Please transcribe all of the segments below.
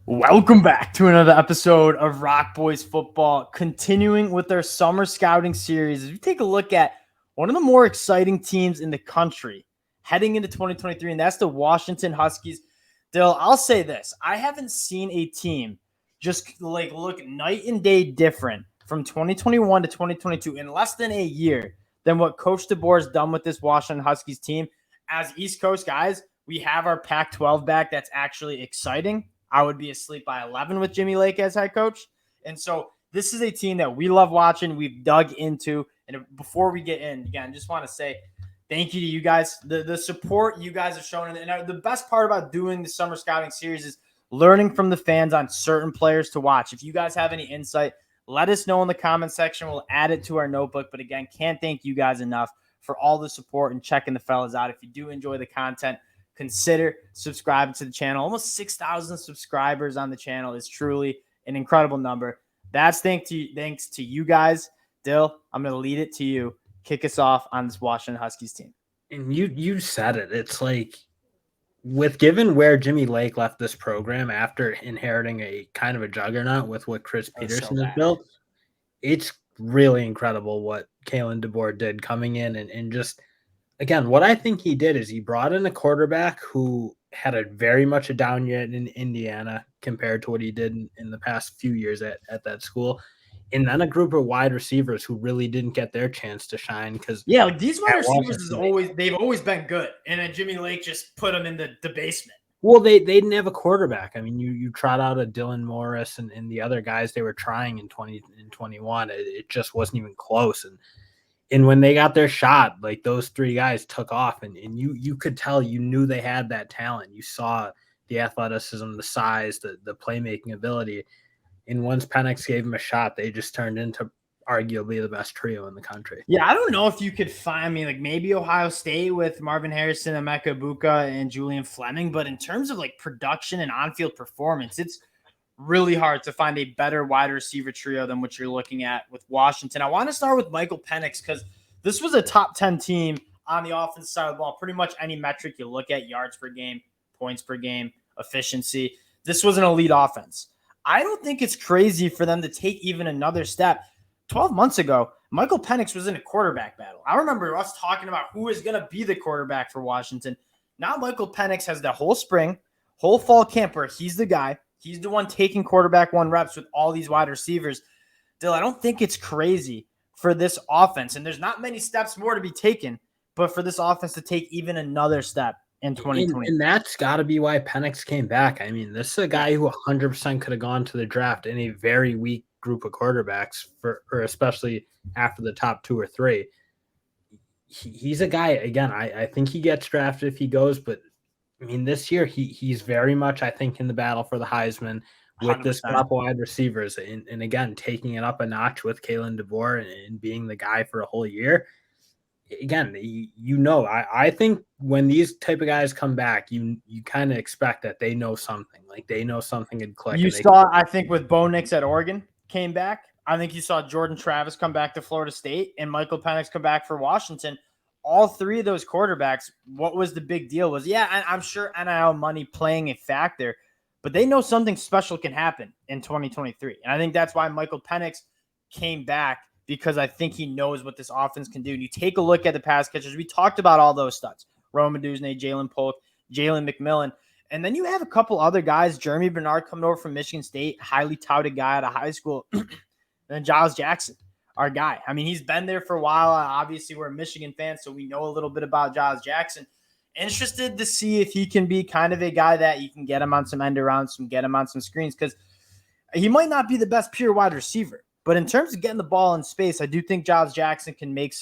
Welcome back to another episode of Rock Boys Football, continuing with our summer scouting series. As we take a look at one of the more exciting teams in the country heading into 2023, and that's the Washington Huskies. Dill, I'll say this. I haven't seen a team just like look night and day different from 2021 to 2022 in less than a year than what Coach DeBoer has done with this Washington Huskies team. As East Coast guys, we have our Pac-12 back. That's actually exciting. I would be asleep by 11 with Jimmy Lake as head coach. And so this is a team that we love watching. We've dug into. And before we get in, again, just want to say thank you to you guys. The support you guys have shown. And the best part about doing the summer scouting series is learning from the fans on certain players to watch. If you guys have any insight, let us know in the comment section. We'll add it to our notebook. But again, can't thank you guys enough for all the support and checking the fellas out. If you do enjoy the content, consider subscribing to the channel. Almost 6,000 subscribers on the channel is truly an incredible number. That's thanks to you guys. Dill, I'm going to lead it to you. Kick us off on this Washington Huskies team. And you said it. It's like, with given where Jimmy Lake left this program after inheriting a kind of a juggernaut with what Chris Peterson has built, it's really incredible what Kalen DeBoer did coming in and just – again, what I think he did is he brought in a quarterback who had a very much a down year in Indiana compared to what he did in the past few years at that school. And then a group of wide receivers who really didn't get their chance to shine because like these wide receivers they've always been good. And then Jimmy Lake just put them in the basement. Well, they didn't have a quarterback. I mean, you trot out a Dylan Morris and the other guys they were trying in 2021. It just wasn't even close. And when they got their shot, like those three guys took off and you could tell, you knew they had that talent. You saw the athleticism, the size, the playmaking ability. And once Penix gave them a shot, they just turned into arguably the best trio in the country. Yeah, I don't know if you could find me like maybe Ohio State with Marvin Harrison, Emeka Egbuka, and Julian Fleming. But in terms of like production and on-field performance, it's really hard to find a better wide receiver trio than what you're looking at with Washington. I want to start with Michael Penix because this was a top 10 team on the offensive side of the ball. Pretty much any metric you look at, yards per game, points per game, efficiency. This was an elite offense. I don't think it's crazy for them to take even another step. 12 months ago, Michael Penix was in a quarterback battle. I remember us talking about who is going to be the quarterback for Washington. Now Michael Penix has the whole spring, whole fall camp where he's the guy. He's the one taking quarterback one reps with all these wide receivers. Dill, I don't think it's crazy for this offense. And there's not many steps more to be taken, but for this offense to take even another step in 2020. And that's got to be why Penix came back. I mean, this is a guy who 100% could have gone to the draft in a very weak group of quarterbacks, or especially after the top two or three. He's a guy, again, I think he gets drafted if he goes, but I mean, this year he's very much, I think, in the battle for the Heisman with 100%. This crop of wide receivers. And again, taking it up a notch with Kalen DeBoer and being the guy for a whole year. Again, I think when these type of guys come back, you kind of expect that they know something. Like they know something could click. You saw, I think, with Bo Nix at Oregon came back. I think you saw Jordan Travis come back to Florida State and Michael Penix come back for Washington. All three of those quarterbacks, what was the big deal was, I'm sure NIL money playing a factor, but they know something special can happen in 2023. And I think that's why Michael Penix came back, because I think he knows what this offense can do. And you take a look at the pass catchers. We talked about all those studs, Rome Odunze, Jalen Polk, Jalen McMillan. And then you have a couple other guys, Jeremy Bernard coming over from Michigan State, highly touted guy out of high school, and then Giles Jackson, our guy. I mean, he's been there for a while. Obviously, we're a Michigan fan, so we know a little bit about Giles Jackson. Interested to see if he can be kind of a guy that you can get him on some end arounds, get him on some screens, because he might not be the best pure wide receiver. But in terms of getting the ball in space, I do think Giles Jackson can make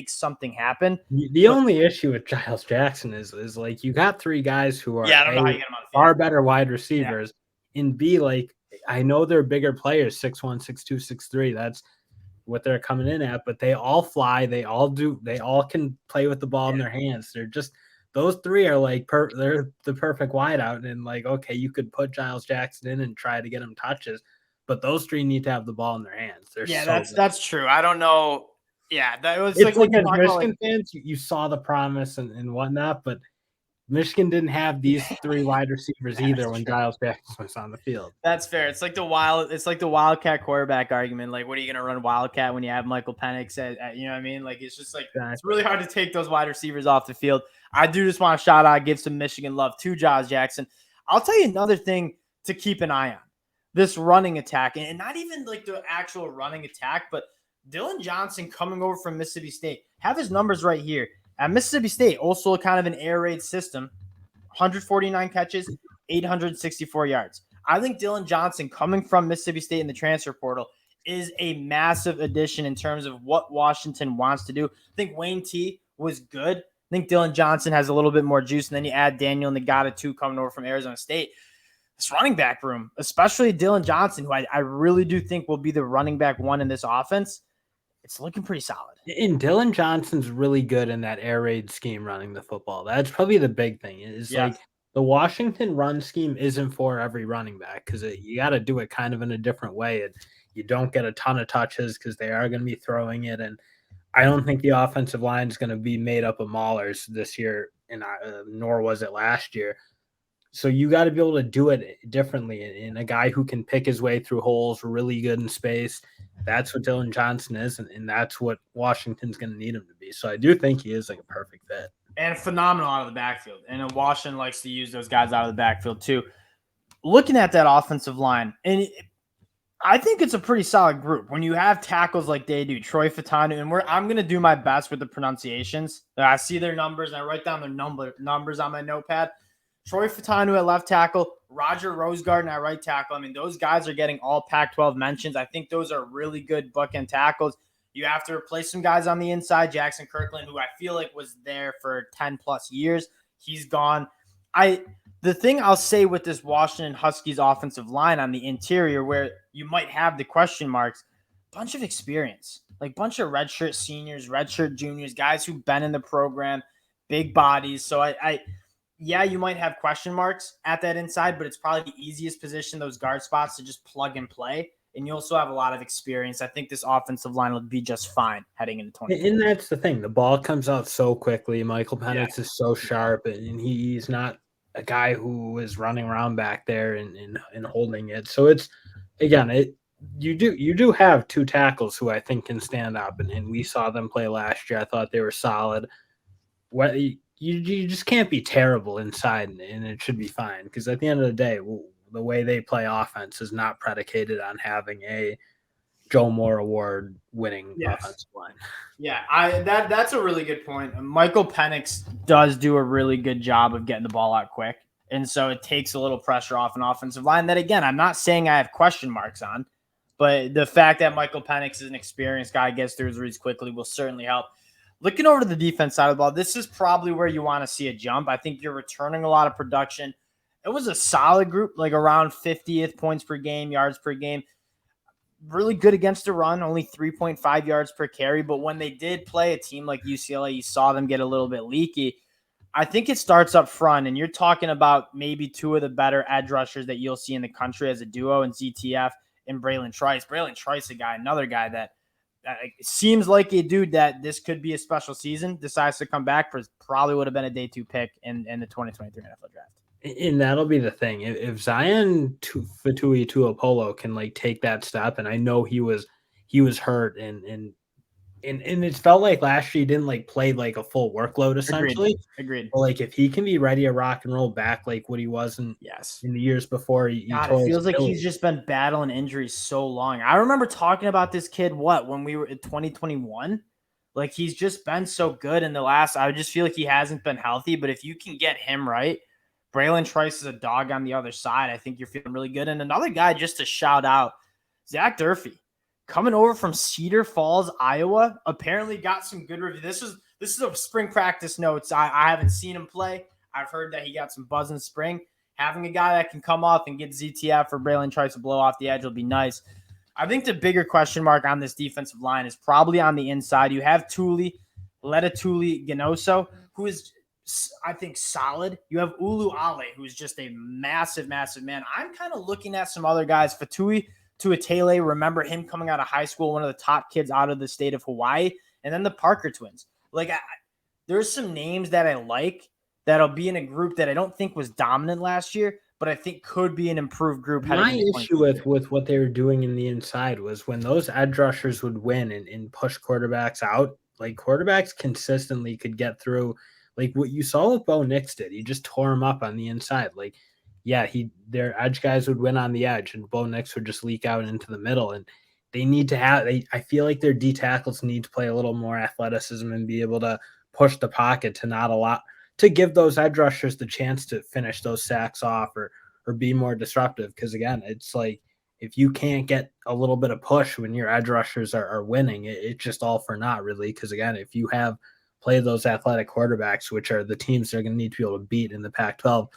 something happen. The only issue with Giles Jackson is like you got three guys who are I don't know how you get him on the far better wide receivers, and B, like I know they're bigger players, 6'1", 6'2", 6'3". That's what they're coming in at, but they all fly. They all can play with the ball in their hands. They're just those three are like they're the perfect wideout. And like, okay, you could put Giles Jackson in and try to get him touches, but those three need to have the ball in their hands. That's true. I don't know. Yeah, that was it's like as Michigan fans, you saw the promise and whatnot, but Michigan didn't have these three wide receivers either when Giles Jackson was on the field. That's fair. It's like the Wildcat quarterback argument. Like, what are you going to run Wildcat when you have Michael Penix? You know what I mean? Like, it's just like it's really hard to take those wide receivers off the field. I do just want to shout out, give some Michigan love to Giles Jackson. I'll tell you another thing to keep an eye on: this running attack, and not even like the actual running attack, but Dylan Johnson coming over from Mississippi State. Have his numbers right here. At Mississippi State, also kind of an air raid system, 149 catches, 864 yards. I think Dylan Johnson coming from Mississippi State in the transfer portal is a massive addition in terms of what Washington wants to do. I think Wayne T was good. I think Dylan Johnson has a little bit more juice. And then you add Daniel Ngata too coming over from Arizona State. This running back room, especially Dylan Johnson, who I really do think will be the running back one in this offense, it's looking pretty solid. And Dylan Johnson's really good in that air raid scheme running the football. That's probably the big thing. Is like the Washington run scheme isn't for every running back because you got to do it kind of in a different way. And you don't get a ton of touches because they are going to be throwing it. And I don't think the offensive line is going to be made up of maulers this year, and nor was it last year. So you got to be able to do it differently. And a guy who can pick his way through holes, really good in space. That's what Dylan Johnson is, and that's what Washington's going to need him to be. So I do think he is like a perfect fit. And phenomenal out of the backfield. And Washington likes to use those guys out of the backfield too. Looking at that offensive line, and I think it's a pretty solid group. When you have tackles like they do, Troy Fatanu, and I'm going to do my best with the pronunciations. I see their numbers, and I write down their numbers on my notepad. Troy Fatanu at left tackle, Roger Rosegarden at right tackle. I mean, those guys are getting all Pac-12 mentions. I think those are really good bookend tackles. You have to replace some guys on the inside. Jackson Kirkland, who I feel like was there for 10-plus years, he's gone. The thing I'll say with this Washington Huskies offensive line on the interior, where you might have the question marks, bunch of experience, like bunch of redshirt seniors, redshirt juniors, guys who've been in the program, big bodies. So yeah, you might have question marks at that inside, but it's probably the easiest position, those guard spots, to just plug and play. And you also have a lot of experience. I think this offensive line will be just fine heading into 2020. And that's the thing. The ball comes out so quickly. Michael Penix is so sharp, and he's not a guy who is running around back there and holding it. So it's, again, you do have two tackles who I think can stand up, and we saw them play last year. I thought they were solid. You just can't be terrible inside, and it should be fine, because at the end of the day, the way they play offense is not predicated on having a Joe Moore Award winning offensive line. Yeah, that's a really good point. Michael Penix does do a really good job of getting the ball out quick, and so it takes a little pressure off an offensive line that, again, I'm not saying I have question marks on, but the fact that Michael Penix is an experienced guy, gets through his reads quickly, will certainly help. Looking over to the defense side of the ball, this is probably where you want to see a jump. I think you're returning a lot of production. It was a solid group, like around 50th points per game, yards per game. Really good against the run, only 3.5 yards per carry. But when they did play a team like UCLA, you saw them get a little bit leaky. I think it starts up front, and you're talking about maybe two of the better edge rushers that you'll see in the country as a duo in ZTF and Braylon Trice. Braylon Trice, another guy that seems like a dude that this could be a special season, decides to come back, for probably would have been a day 2 pick in the 2023 NFL draft. And that'll be the thing. If Zion Fatui Tuapolo can like take that step, and I know he was hurt and it felt like last year he didn't like play like a full workload essentially. Agreed. But like if he can be ready to rock and roll back like what he was in the years before, it feels like he's just been battling injuries so long. I remember talking about this kid when we were in 2021. Like, he's just been so good in the last. I just feel like he hasn't been healthy. But if you can get him right, Braylon Trice is a dog on the other side. I think you're feeling really good. And another guy just to shout out, Zach Durfee, coming over from Cedar Falls, Iowa. Apparently got some good review. This is a spring practice notes. I haven't seen him play. I've heard that he got some buzz in spring. Having a guy that can come off and get ZTF for Braylon Trice to blow off the edge will be nice. I think the bigger question mark on this defensive line is probably on the inside. You have Letatuli Ganoso, who is, I think, solid. You have Ulu Ale, who's just a massive, massive man. I'm kind of looking at some other guys. Fatui Tuatele, remember him coming out of high school, one of the top kids out of the state of Hawaii. And then the Parker twins. Like, there's some names that I like. that'll be in a group that I don't think was dominant last year, but I think could be an improved group heading My into issue 2023. with what they were doing in the inside was when those edge rushers would win and push quarterbacks out, like quarterbacks consistently could get through. Like what you saw with Bo Nix did, he just tore him up on the inside. Like, yeah, their edge guys would win on the edge, and Bo Nix would just leak out into the middle. And they need to have. I feel like their D tackles need to play a little more athleticism and be able to push the pocket to not allow to give those edge rushers the chance to finish those sacks off or be more disruptive. Because again, it's like if you can't get a little bit of push when your edge rushers are winning, it's just all for naught, really. Because again, if you have played those athletic quarterbacks, which are the teams they're going to need to be able to beat in the Pac-12,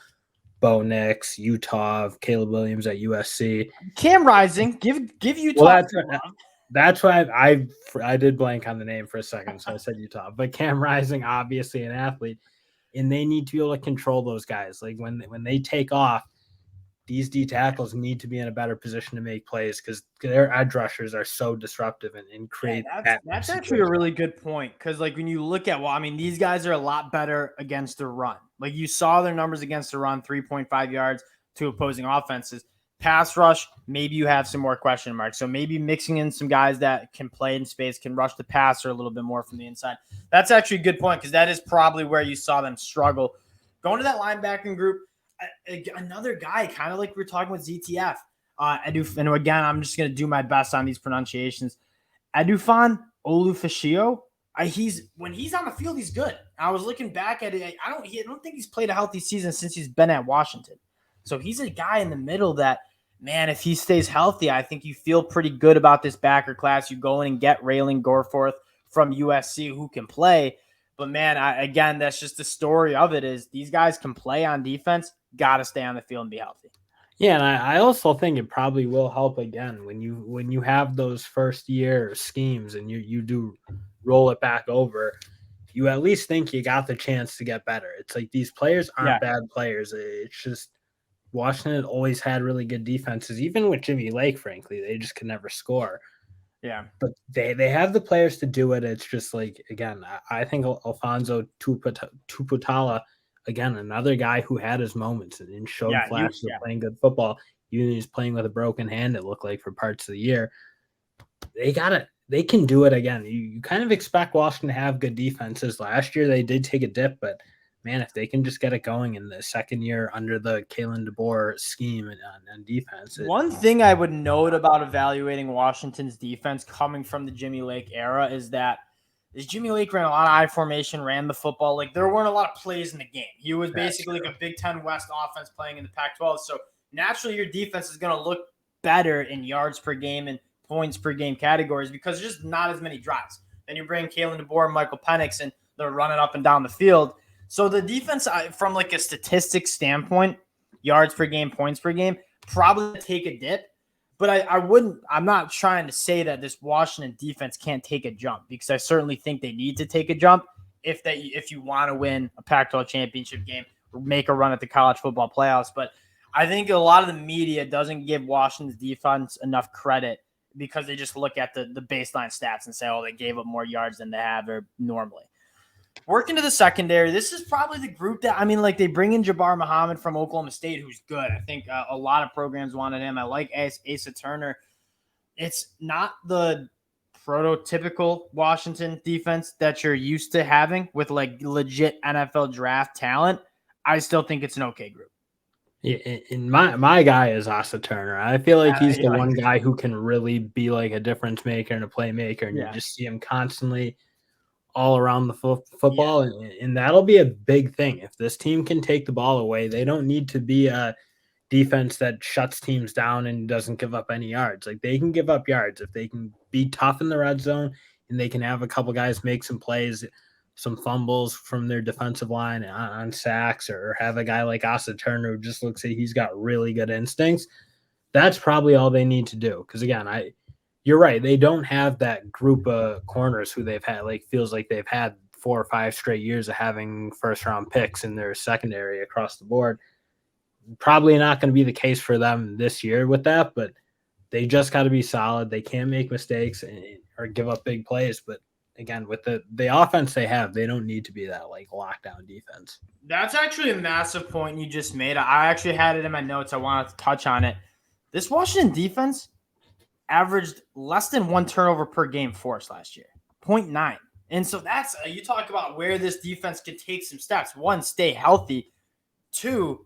Bo Nix, Utah, Caleb Williams at USC, Cam Rising, give Utah. well, that's why I did blank on the name for a second, so I said Utah. But Cam Rising, obviously an athlete, and they need to be able to control those guys. Like when they take off, these D tackles need to be in a better position to make plays because their edge rushers are so disruptive and create that's actually a really good point because like when you look at these guys are a lot better against the run. Like you saw their numbers against the run, 3.5 yards to opposing offenses. Pass rush, maybe you have some more question marks. So maybe mixing in some guys that can play in space, can rush the passer a little bit more from the inside. That's actually a good point because that is probably where you saw them struggle. Going to that linebacking group, another guy, kind of like we were talking with ZTF. And again, I'm just going to do my best on these pronunciations. Edufan Olufashio. When he's on the field, he's good. I was looking back at it. I don't think he's played a healthy season since he's been at Washington. So he's a guy in the middle that, man, if he stays healthy, I think you feel pretty good about this backer class. You go in and get Raylan Gorforth from USC who can play. But, man, again, that's just the story of it is these guys can play on defense, got to stay on the field and be healthy. Yeah, and I also think it probably will help again when you have those first year schemes and you do roll it back over. You at least think you got the chance to get better. It's like these players aren't bad players. It's just Washington always had really good defenses, even with Jimmy Lake, frankly. They just could never score. Yeah. But they have the players to do it. It's just like, again, I think Alfonso Tuputala, again, another guy who had his moments and showed flashes of playing good football. Even he's playing with a broken hand, it looked like, for parts of the year. They can do it again. You kind of expect Washington to have good defenses. Last year they did take a dip, but man, if they can just get it going in the second year under the Kalen DeBoer scheme and defense. One thing I would note about evaluating Washington's defense coming from the Jimmy Lake era is that Jimmy Lake ran a lot of I formation, ran the football. Like there weren't a lot of plays in the game. He was basically like a Big Ten West offense playing in the Pac-12. So naturally your defense is going to look better in yards per game and points per game categories because there's just not as many drives. Then you bring Kalen DeBoer and Michael Penix and they're running up and down the field. So the defense, from like a statistics standpoint, yards per game, points per game, probably take a dip. But I'm not trying to say that this Washington defense can't take a jump because I certainly think they need to take a jump if you want to win a Pac-12 championship game or make a run at the college football playoffs. But I think a lot of the media doesn't give Washington's defense enough credit because they just look at the baseline stats and say, oh, they gave up more yards than they have or normally. Working to the secondary, this is probably the group that, they bring in Jabbar Muhammad from Oklahoma State, who's good. I think a lot of programs wanted him. I like Asa Turner. It's not the prototypical Washington defense that you're used to having with like legit NFL draft talent. I still think it's an okay group. Yeah, and my guy is Asa Turner. I feel like he's the one guy who can really be like a difference maker and a playmaker, and you just see him constantly all around the football, and that'll be a big thing. If this team can take the ball away, they don't need to be a defense that shuts teams down and doesn't give up any yards. Like they can give up yards if they can be tough in the red zone and they can have a couple guys make some plays, some fumbles from their defensive line on sacks, or have a guy like Asa Turner who just looks like he's got really good instincts. That's probably all they need to do. Because again, you're right. They don't have that group of corners who they've had, like feels like they've had 4 or 5 straight years of having first round picks in their secondary across the board. Probably not going to be the case for them this year with that, but they just got to be solid. They can't make mistakes or give up big plays, but again, with the offense they have, they don't need to be that like lockdown defense. That's actually a massive point you just made. I actually had it in my notes. I wanted to touch on it. This Washington defense averaged less than 1 turnover per game forced last year, 0.9. And so that's you talk about where this defense can take some steps. 1, stay healthy. 2,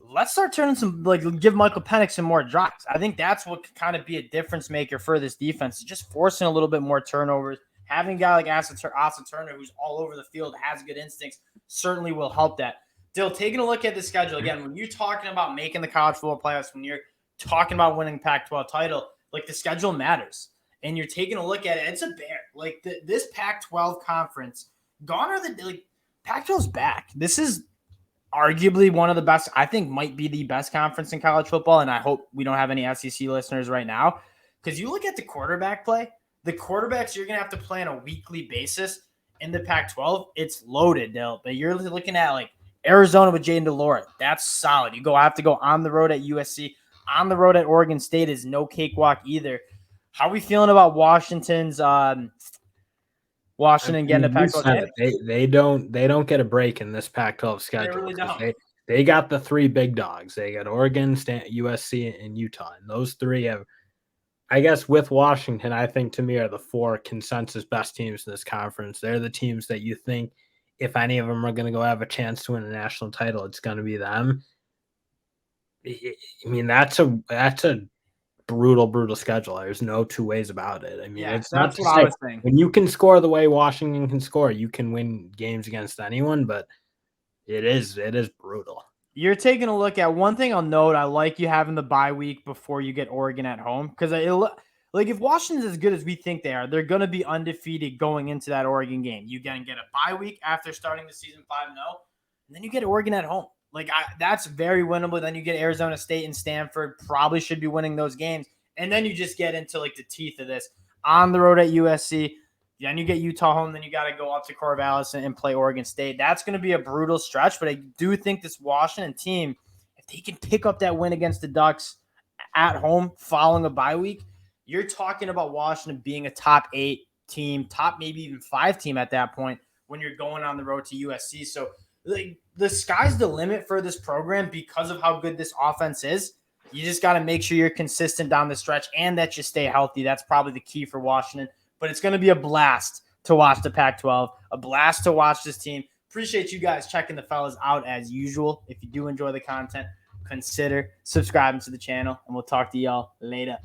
let's start turning some, give Michael Penix some more drops. I think that's what could kind of be a difference maker for this defense, just forcing a little bit more turnovers. Having a guy like Austin Turner, who's all over the field, has good instincts, certainly will help that. Dill, taking a look at the schedule, again, when you're talking about making the college football playoffs, when you're talking about winning Pac-12 title, the schedule matters. And you're taking a look at it, it's a bear. This Pac-12 conference, gone are the Pac-12's back. This is arguably one of the best, I think might be the best conference in college football, and I hope we don't have any SEC listeners right now, because you look at the quarterback play, the quarterbacks you're going to have to play on a weekly basis in the Pac-12, it's loaded, Dill. But you're looking at Arizona with Jaden DeLore. That's solid. You have to go on the road at USC. On the road at Oregon State is no cakewalk either. How are we feeling about Washington's Washington getting the Pac-12? They don't get a break in this Pac-12 schedule. They really don't. They got the 3 big dogs. They got Oregon, USC, and Utah. And those 3 have, I guess, with Washington, I think to me are the 4 consensus best teams in this conference. They're the teams that you think if any of them are going to go have a chance to win a national title, it's going to be them. I mean, that's a brutal schedule. There's no 2 ways about it. I mean, it's not to say when you can score the way Washington can score, you can win games against anyone, but it is brutal. You're taking a look at one thing I'll note. I like you having the bye week before you get Oregon at home, because if Washington's as good as we think they are, they're going to be undefeated going into that Oregon game. You can get a bye week after starting the season 5-0, and then you get Oregon at home. That's very winnable. Then you get Arizona State and Stanford. Probably should be winning those games. And then you just get into the teeth of this. On the road at USC. Then you get Utah home. Then you got to go up to Corvallis and play Oregon State. That's going to be a brutal stretch. But I do think this Washington team, if they can pick up that win against the Ducks at home following a bye week, you're talking about Washington being a top 8 team, top maybe even 5 team at that point when you're going on the road to USC. So the sky's the limit for this program because of how good this offense is. You just got to make sure you're consistent down the stretch and that you stay healthy. That's probably the key for Washington. But it's going to be a blast to watch the Pac-12, a blast to watch this team. Appreciate you guys checking the fellas out as usual. If you do enjoy the content, consider subscribing to the channel, and we'll talk to y'all later.